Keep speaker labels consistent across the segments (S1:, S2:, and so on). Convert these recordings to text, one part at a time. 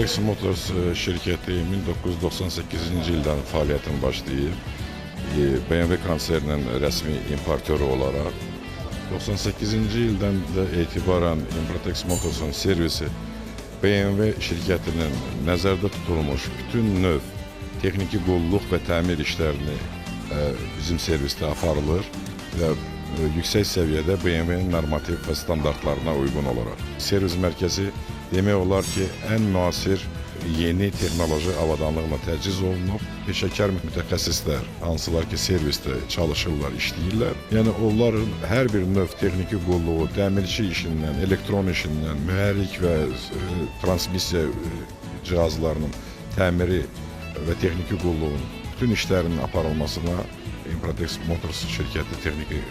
S1: Impratex Motors şirkəti 1998-ci ildən fəaliyyətini başlayıb, BMW konserninin rəsmi importörü olaraq 98-ci ildən də etibarən Impratex Motors'un servisi BMW şirkətinin nəzərdə tutulmuş bütün növ texniki qulluq və təmir işlərini bizim servisdə aparılır və yüksək səviyyədə BMW-nin normativ və standartlarına uyğun olaraq. Servis mərkəzi demək olar ki, ən müasir yeni texnoloji avadanlıqla təchiz olunub, peşəkar mütəxəssislər, hansılar ki, servisdə çalışırlar, işləyirlər. Yəni, onların hər bir növ texniki qulluğu, dəmirçi işindən, elektron işindən, mühərrik və transmissiya cihazlarının təmiri və texniki qulluğun bütün işlərinin aparılmasına Impratex Motors şirkəti texniki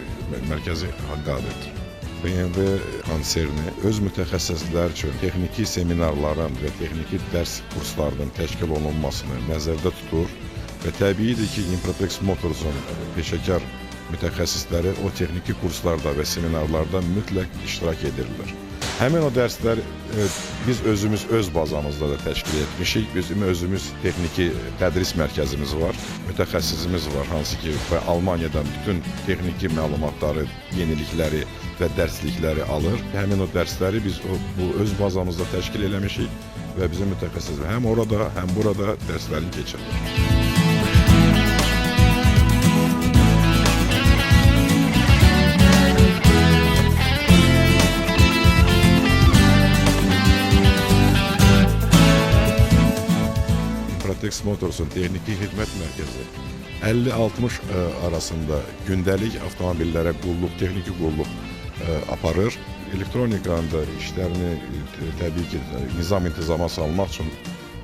S1: mərkəzi qadirdir. BMW konserni öz mütəxəssislər üçün texniki seminarların və texniki dərs kurslarının təşkil olunmasını nəzərdə tutur və təbiidir ki, Impratex Motors'un peşəkar mütəxəssisləri o texniki kurslarda və seminarlarda mütləq iştirak edirlər. Həmin o dərslər biz özümüz öz bazamızda da təşkil etmişik. Bizim özümüz texniki tədris mərkəzimiz var, mütəxəssisimiz var, hansı ki, Almaniyadan bütün texniki məlumatları, yenilikləri və dərslikləri alır. Həmin o dərsləri biz bu öz bazamızda təşkil eləmişik və bizim mütəxəssislər həm orada, həm burada dərslərini keçirir. Impratex Motors'un texniki xidmət mərkəzi 50-60 arasında gündəlik avtomobillərə qulluq, texniki qulluq aparır. Elektronikanın da işlərini təbii ki, nizam intizama salmaq üçün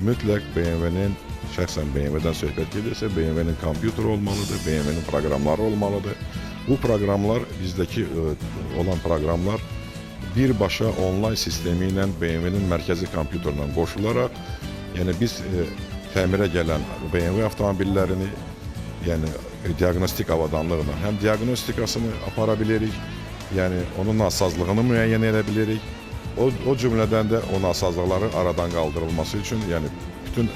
S1: mütləq BMW-nin, şəxsən BMW-dən söhbət gedirsə, BMW-nin kompüteri olmalıdır, BMW-nin proqramları olmalıdır. Bu proqramlar, bizdəki olan proqramlar birbaşa onlayn sistemi ilə BMW-nin mərkəzi kompüterinə qoşularaq, yəni biz təmirə gələn BMW avtomobillərini, yəni diaqnostik avadanlığına həm diaqnostikasını apara bilirik, yəni onun nasazlığını müəyyən edə bilirik. O cümlədən də o nasazlıqların aradan qaldırılması üçün, yəni bütün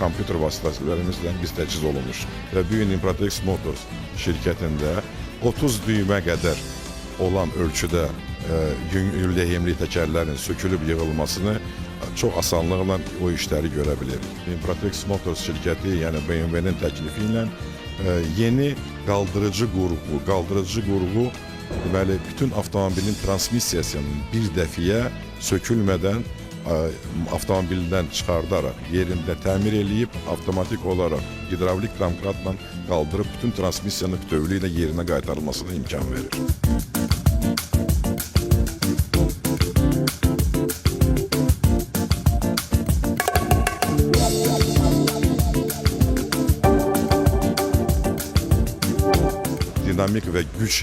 S1: kompüter vasitələrimizlə biz təchiz olunmuşuq. Və bu gün Impratex Motors şirkətində 30 düymə qədər olan ölçüdə lehimli təkərlərin sökülüb yığılmasını çox asanlıqla o işləri görə bilirik. Impratex Motors şirkəti, yəni BMW-nin təklifi ilə yeni qaldırıcı qurğu, deməli, bütün avtomobilin transmissiyasının bir dəfiyə sökülmədən avtomobildən çıxardaraq, yerində təmir eləyib, avtomatik olaraq hidravlik domkratla qaldırıb bütün transmissiyanın bütövlüyü ilə yerinə qaytarılmasına imkan verir. Dinamik və güc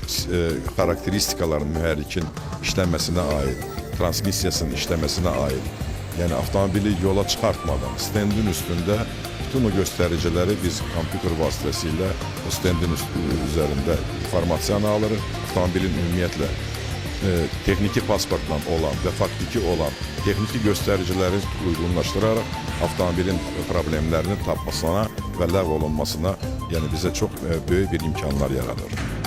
S1: xarakteristikaların mühərrikin işləməsinə aid, transmissiyasının işləməsinə aid, yəni avtomobili yola çıxartmadan stendin üstündə bütün o göstəriciləri biz kompüter vasitəsilə o stendin üzərində informasiyanı alırıq. Avtomobilin ümumiyyətlə texniki pasportla olan və faktiki olan texniki göstəriciləri uyğunlaşdıraraq avtomobilin problemlərini tapmasına və ləğv olunmasına, yəni bizə çox böyük bir imkanlar yaradır.